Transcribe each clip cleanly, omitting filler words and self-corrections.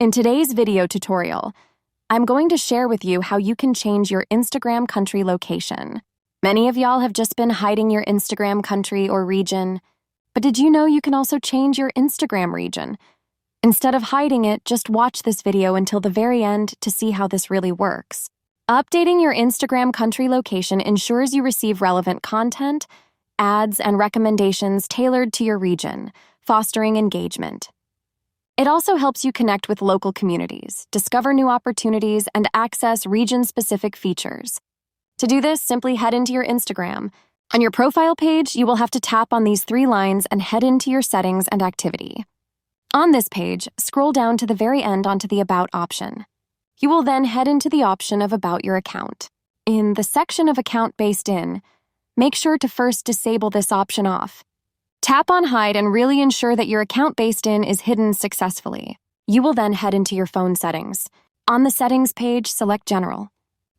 In today's video tutorial, I'm going to share with you how you can change your Instagram country location. Many of y'all have just been hiding your Instagram country or region, but did you know you can also change your Instagram region? Instead of hiding it, just watch this video until the very end to see how this really works. Updating your Instagram country location ensures you receive relevant content, ads, and recommendations tailored to your region, fostering engagement. It also helps you connect with local communities, discover new opportunities, and access region-specific features. To do this, simply head into your Instagram. On your profile page, you will have to tap on these 3 lines and head into your settings and activity. On this page, scroll down to the very end onto the About option. You will then head into the option of About Your Account. In the section of Account Based In, make sure to first disable this option off. Tap on Hide and really ensure that your account based in is hidden successfully. You will then head into your phone settings. On the Settings page, select General.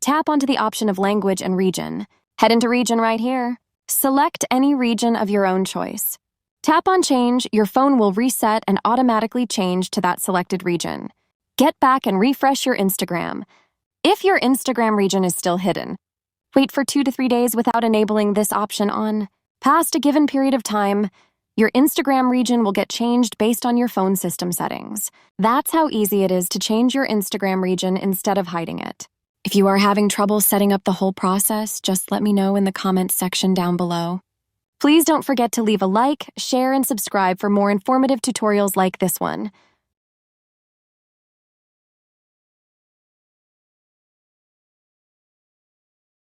Tap onto the option of Language and Region. Head into Region right here. Select any region of your own choice. Tap on Change, your phone will reset and automatically change to that selected region. Get back and refresh your Instagram. If your Instagram region is still hidden, wait for 2 to 3 days without enabling this option on. Past a given period of time, your Instagram region will get changed based on your phone system settings. That's how easy it is to change your Instagram region instead of hiding it. If you are having trouble setting up the whole process, just let me know in the comments section down below. Please don't forget to leave a like, share, and subscribe for more informative tutorials like this one.